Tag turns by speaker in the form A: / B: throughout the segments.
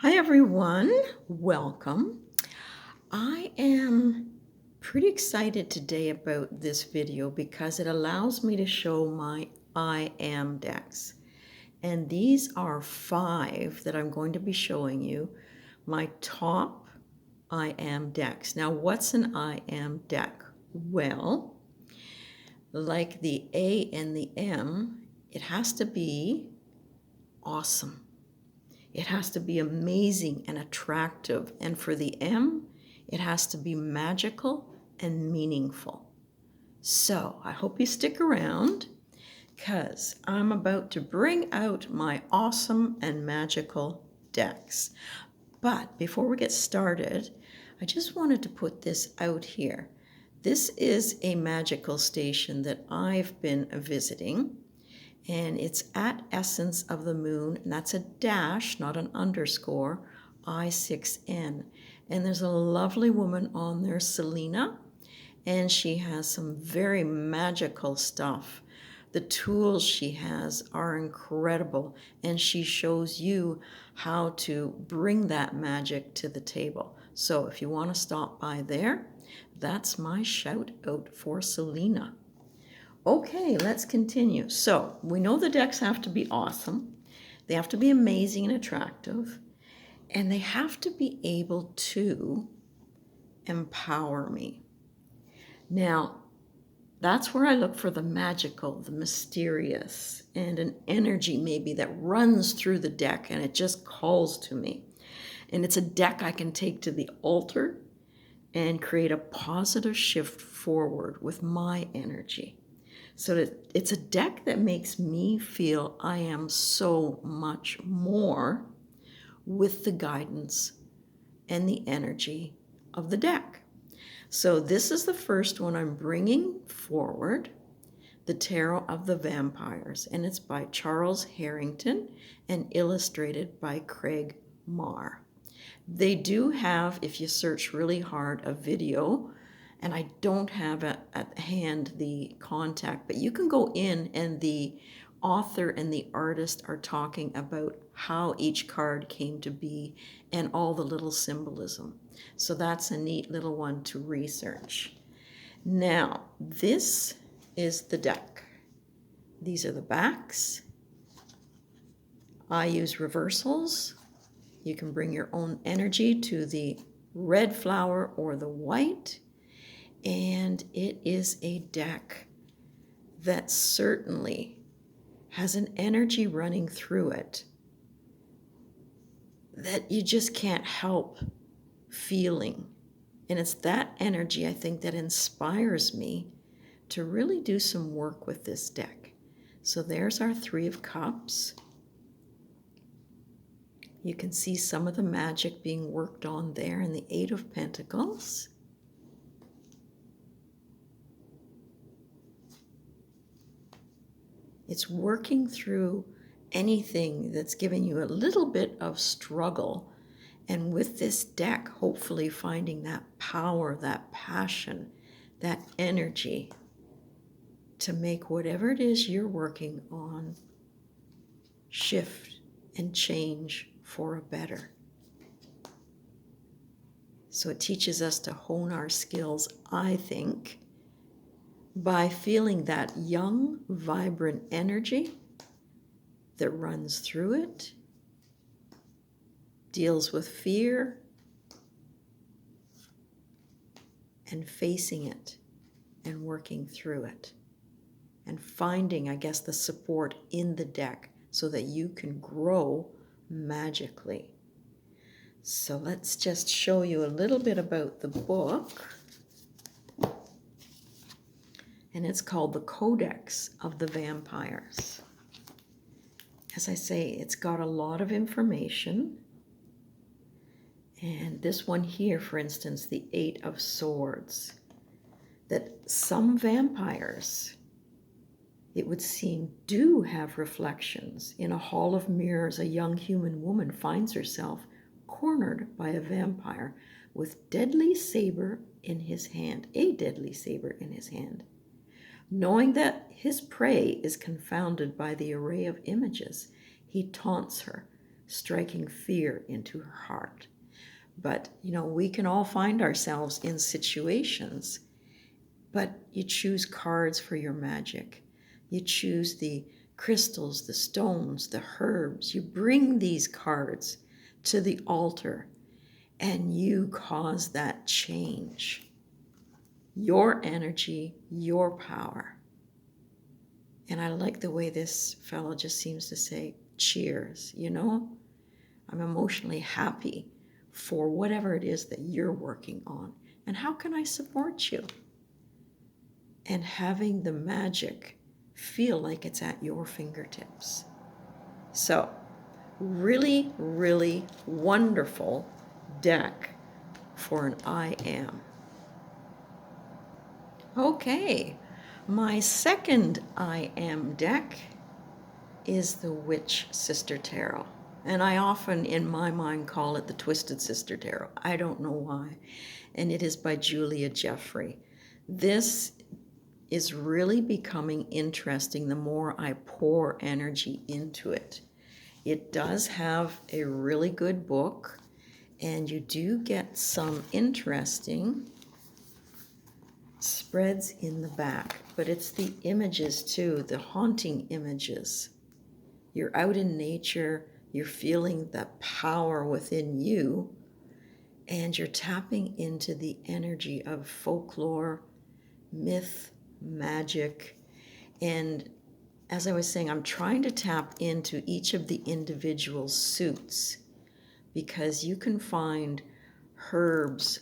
A: Hi everyone, welcome. I am pretty excited today about this video because it allows me to show my I am decks. And these are 5 that I'm going to be showing you, my top I am decks. Now, what's an I am deck? Well, like the A and the M, it has to be awesome. It has to be amazing and attractive. And for the M, it has to be magical and meaningful. So I hope you stick around because I'm about to bring out my awesome and magical decks. But before we get started, I just wanted to put this out here. This is a magical station that I've been visiting, and it's at Essence of the Moon, and that's a dash, not an underscore, I6N. And there's a lovely woman on there, Selena, and she has some very magical stuff. The tools she has are incredible, and she shows you how to bring that magic to the table. So if you want to stop by there, that's my shout out for Selena. Okay, let's continue. So we know the decks have to be awesome. They have to be amazing and attractive. And they have to be able to empower me. Now, that's where I look for the magical, the mysterious, and an energy maybe that runs through the deck and it just calls to me. And it's a deck I can take to the altar and create a positive shift forward with my energy. So that it's a deck that makes me feel I am so much more with the guidance and the energy of the deck. So this is the first one I'm bringing forward, the Tarot of the Vampires, and it's by Charles Harrington and illustrated by Craig Marr. They do have, if you search really hard, a video, and I don't have at hand the contact, but you can go in and the author and the artist are talking about how each card came to be and all the little symbolism. So that's a neat little one to research. Now, this is the deck. These are the backs. I use reversals. You can bring your own energy to the red flower or the white. And it is a deck that certainly has an energy running through it that you just can't help feeling. And it's that energy, I think, that inspires me to really do some work with this deck. So there's our 3 of Cups. You can see some of the magic being worked on there in the 8 of Pentacles. It's working through anything that's giving you a little bit of struggle. And with this deck, hopefully finding that power, that passion, that energy to make whatever it is you're working on shift and change for a better. So it teaches us to hone our skills, I think, by feeling that young, vibrant energy that runs through it, deals with fear, and facing it and working through it. And finding, I guess, the support in the deck so that you can grow magically. So let's just show you a little bit about the book. And it's called The Codex of the Vampires. As I say, it's got a lot of information. And this one here, for instance, the 8 of Swords, that some vampires, it would seem, do have reflections. In a hall of mirrors, a young human woman finds herself cornered by a vampire with deadly saber in his hand, a deadly saber in his hand. Knowing that his prey is confounded by the array of images, he taunts her, striking fear into her heart. But, we can all find ourselves in situations, but you choose cards for your magic. You choose the crystals, the stones, the herbs. You bring these cards to the altar and you cause that change. Your energy, your power. And I like the way this fellow just seems to say, cheers, I'm emotionally happy for whatever it is that you're working on. And how can I support you? And having the magic feel like it's at your fingertips. So, really, really wonderful deck for an I am. Okay, my second I am deck is the Witch Sister Tarot. And I often, in my mind, call it the Twisted Sister Tarot. I don't know why. And it is by Julia Jeffrey. This is really becoming interesting the more I pour energy into it. It does have a really good book, and you do get some interesting spreads in the back, but it's the images too, the haunting images. You're out in nature, you're feeling the power within you, and you're tapping into the energy of folklore, myth, magic. And as I was saying, I'm trying to tap into each of the individual suits, because you can find herbs,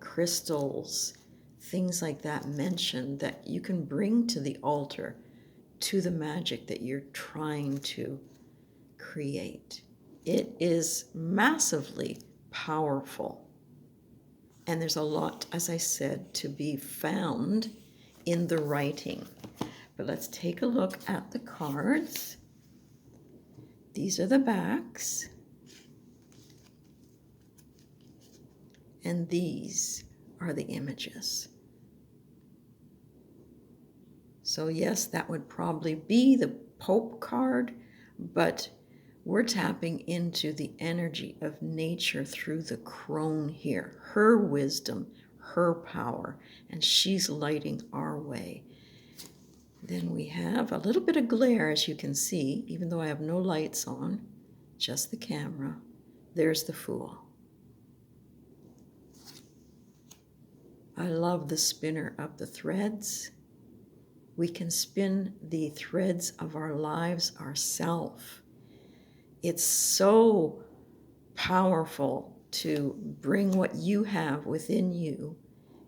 A: crystals, things like that mentioned that you can bring to the altar, to the magic that you're trying to create. It is massively powerful. And there's a lot, as I said, to be found in the writing. But let's take a look at the cards. These are the backs. And these are the images. So yes, that would probably be the Pope card, but we're tapping into the energy of nature through the crone here, her wisdom, her power, and she's lighting our way. Then we have a little bit of glare, as you can see, even though I have no lights on, just the camera. There's the Fool. I love the spinner of the threads. We can spin the threads of our lives ourselves. It's so powerful to bring what you have within you,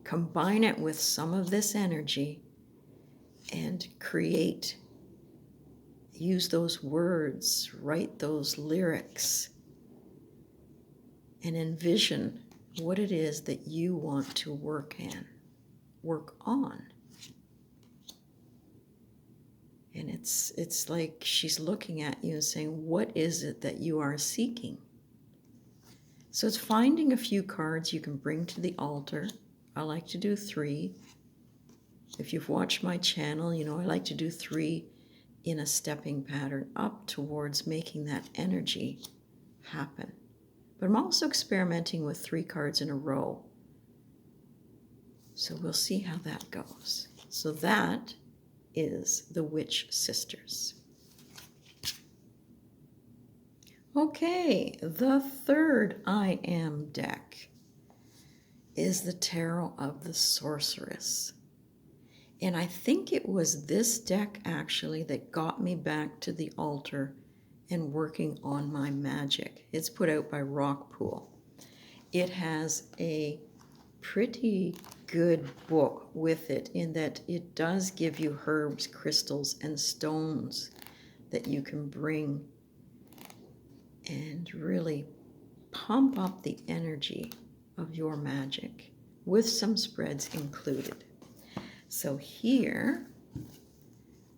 A: combine it with some of this energy, and create. Use those words, write those lyrics, and envision what it is that you want to work on. And it's like she's looking at you and saying, what is it that you are seeking? So it's finding a few cards you can bring to the altar. I like to do 3. If you've watched my channel, you know I like to do 3 in a stepping pattern up towards making that energy happen. But I'm also experimenting with 3 cards in a row. So we'll see how that goes. So that is the Witch Sisters. Okay, the third I Am deck is the Tarot of the Sorceress. And I think it was this deck actually that got me back to the altar and working on my magic. It's put out by Rockpool. It has a pretty good book with it in that it does give you herbs, crystals, and stones that you can bring and really pump up the energy of your magic with some spreads included. So here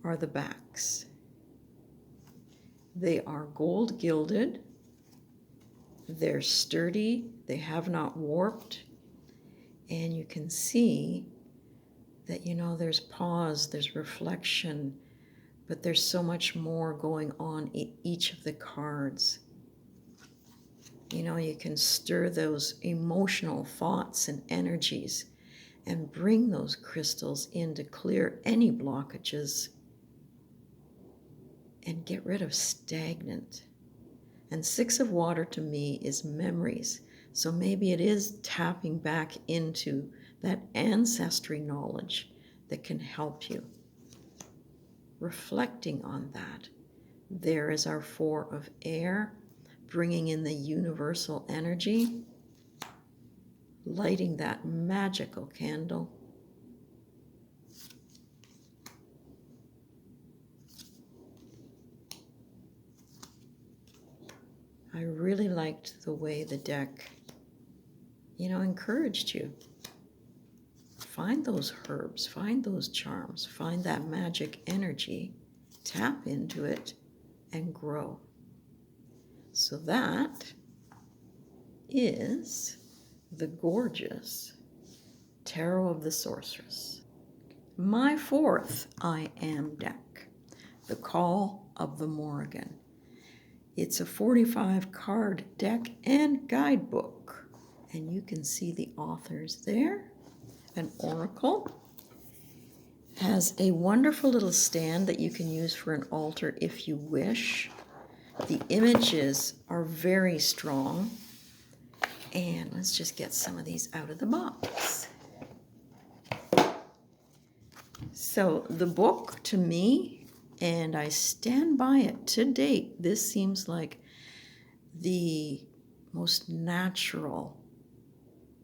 A: are the backs. They are gold gilded. They're sturdy. They have not warped. And you can see that, there's pause, there's reflection, but there's so much more going on in each of the cards. You know, you can stir those emotional thoughts and energies and bring those crystals in to clear any blockages and get rid of stagnant. And 6 of water to me is memories. So maybe it is tapping back into that ancestry knowledge that can help you. Reflecting on that. There is our 4 of air, bringing in the universal energy, lighting that magical candle. I really liked the way the deck, encouraged you. Find those herbs, find those charms, find that magic energy, tap into it, and grow. So that is the gorgeous Tarot of the Sorceress. My 4th I Am deck, the Call of the Morrigan. It's a 45 card deck and guidebook, and you can see the authors there. An oracle has a wonderful little stand that you can use for an altar if you wish. The images are very strong, and let's just get some of these out of the box. So the book, to me, and I stand by it to date, this seems like the most natural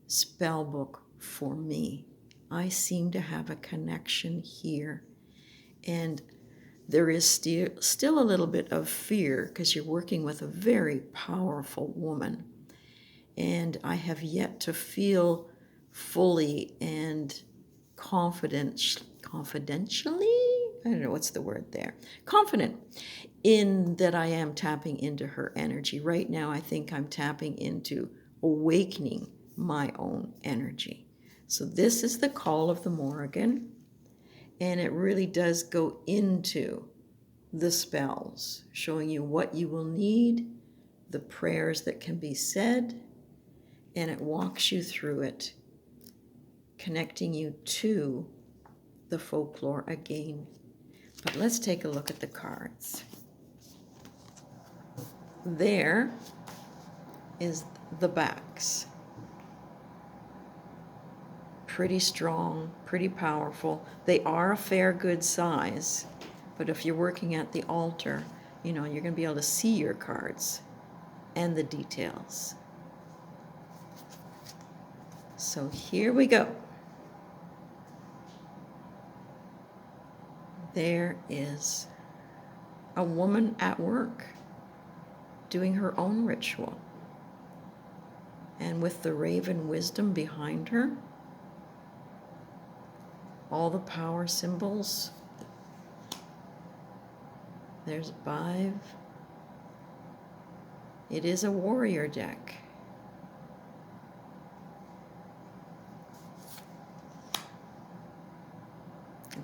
A: spell book for me. I seem to have a connection here, and there is still a little bit of fear because you're working with a very powerful woman, and I have yet to feel fully and confidentially, I don't know what's the word there, confident in that I am tapping into her energy. Right now, I think I'm tapping into awakening my own energy. So this is the Call of the Morrigan, and it really does go into the spells, showing you what you will need, the prayers that can be said, and it walks you through it, connecting you to the folklore again. But let's take a look at the cards. There is the backs. Pretty strong, pretty powerful. They are a fair good size, but if you're working at the altar, you're going to be able to see your cards and the details. So here we go. There is a woman at work doing her own ritual. And with the raven wisdom behind her, all the power symbols. There's 5. It is a warrior deck.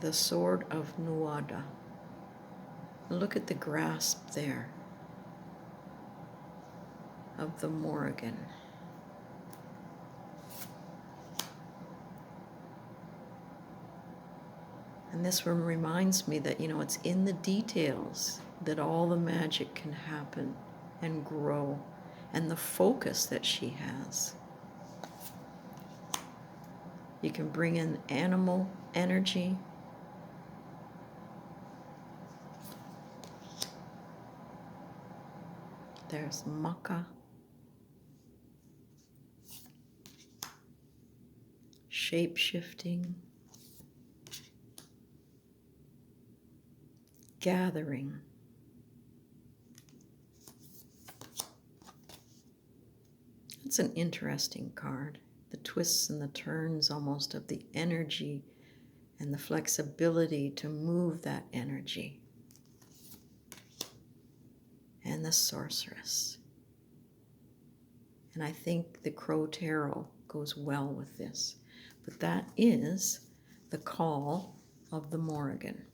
A: The Sword of Nuada. Look at the grasp there of the Morrigan. And this one reminds me that, it's in the details that all the magic can happen and grow, and the focus that she has. You can bring in animal energy. There's Maka. Shape-shifting. Gathering. It's an interesting card. The twists and the turns almost of the energy and the flexibility to move that energy. And the Sorceress. And I think the Crow Tarot goes well with this. But that is the Call of the Morrigan.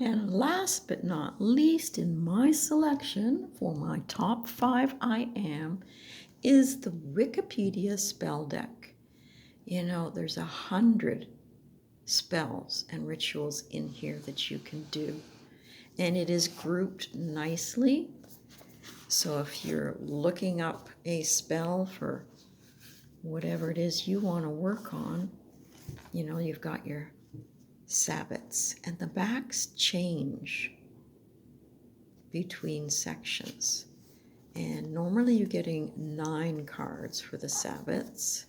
A: And last but not least in my selection for my top 5 I am is the Wikipedia spell deck. You know, there's 100 spells and rituals in here that you can do. And it is grouped nicely. So if you're looking up a spell for whatever it is you want to work on, you know, you've got your sabbats, and the backs change between sections. And normally you're getting 9 cards for the sabbats,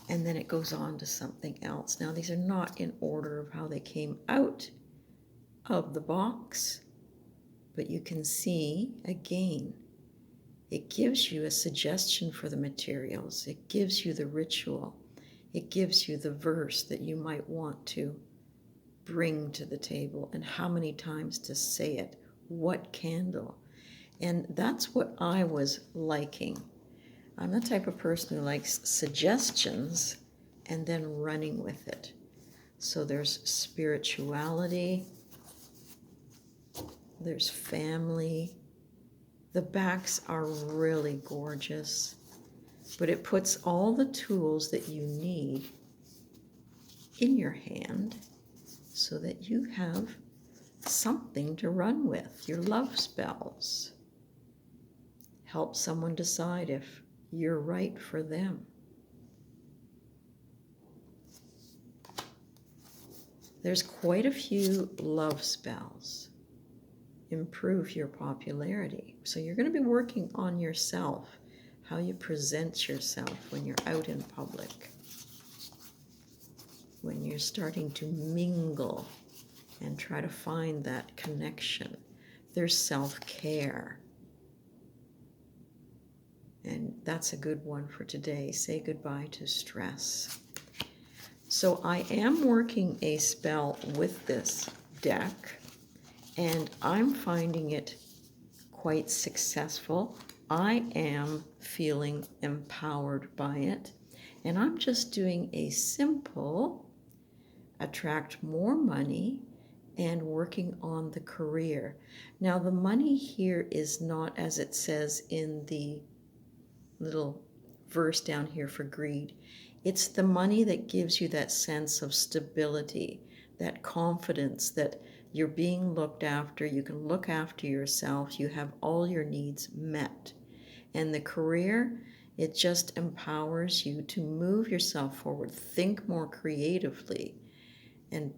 A: and then it goes on to something else. Now, these are not in order of how they came out of the box, but you can see again, it gives you a suggestion for the materials. It gives you the ritual. It gives you the verse that you might want to bring to the table and how many times to say it, what candle. And that's what I was liking. I'm the type of person who likes suggestions and then running with it. So there's spirituality, there's family. The backs are really gorgeous, but it puts all the tools that you need in your hand so that you have something to run with. Your love spells. Help someone decide if you're right for them. There's quite a few love spells. Improve your popularity. So you're going to be working on yourself, how you present yourself when you're out in public, when you're starting to mingle and try to find that connection. There's self-care. And that's a good one for today. Say goodbye to stress. So I am working a spell with this deck, and I'm finding it quite successful. I am feeling empowered by it, and I'm just doing a simple attract more money and working on the career. Now, the money here is not as it says in the little verse down here for greed. It's the money that gives you that sense of stability, that confidence that you're being looked after, you can look after yourself, you have all your needs met. And the career, it just empowers you to move yourself forward, think more creatively, and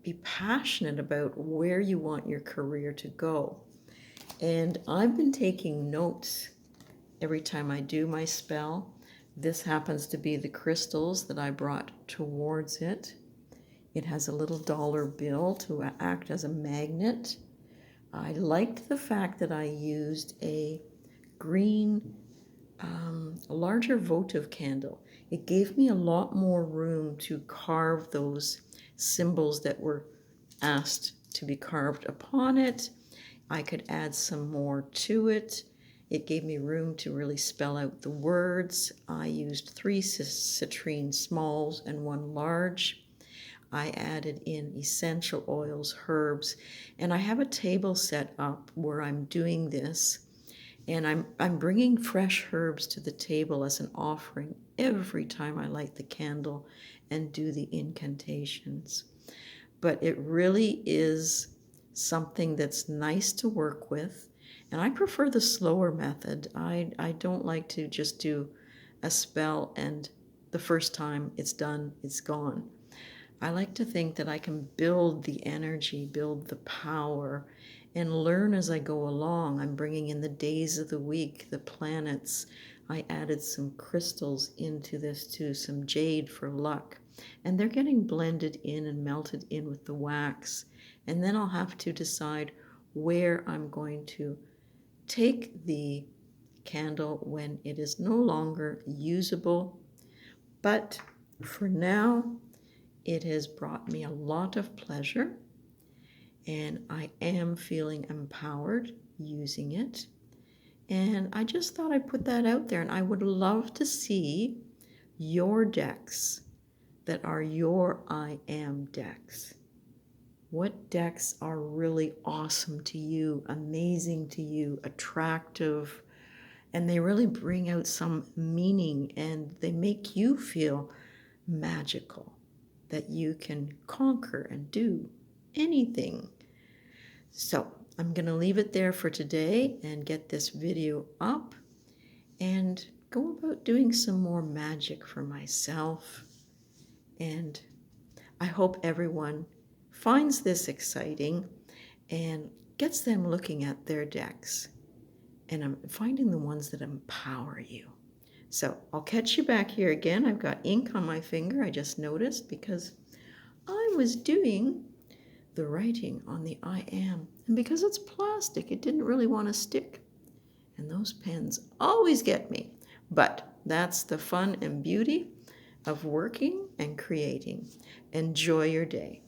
A: be passionate about where you want your career to go. And I've been taking notes every time I do my spell. This happens to be the crystals that I brought towards it. It has a little dollar bill to act as a magnet. I liked the fact that I used a green, larger votive candle. It gave me a lot more room to carve those symbols that were asked to be carved upon it. I could add some more to it. It gave me room to really spell out the words. I used 3 citrine smalls and 1 large. I added in essential oils, herbs, and I have a table set up where I'm doing this, and I'm bringing fresh herbs to the table as an offering every time I light the candle and do the incantations. But it really is something that's nice to work with. And I prefer the slower method. I don't like to just do a spell and the first time it's done, it's gone. I like to think that I can build the energy, build the power, and learn as I go along. I'm bringing in the days of the week, the planets. I added some crystals into this too, some jade for luck. And they're getting blended in and melted in with the wax. And then I'll have to decide where I'm going to take the candle when it is no longer usable. But for now, it has brought me a lot of pleasure, and I am feeling empowered using it. And I just thought I'd put that out there, and I would love to see your decks that are your I am decks. What decks are really awesome to you, amazing to you, attractive, and they really bring out some meaning and they make you feel magical, that you can conquer and do anything. So I'm going to leave it there for today and get this video up and go about doing some more magic for myself. And I hope everyone finds this exciting and gets them looking at their decks. And I'm finding the ones that empower you. So I'll catch you back here again. I've got ink on my finger, I just noticed, because I was doing the writing on the I am. And because it's plastic, it didn't really want to stick. And those pens always get me. But that's the fun and beauty of working and creating. Enjoy your day.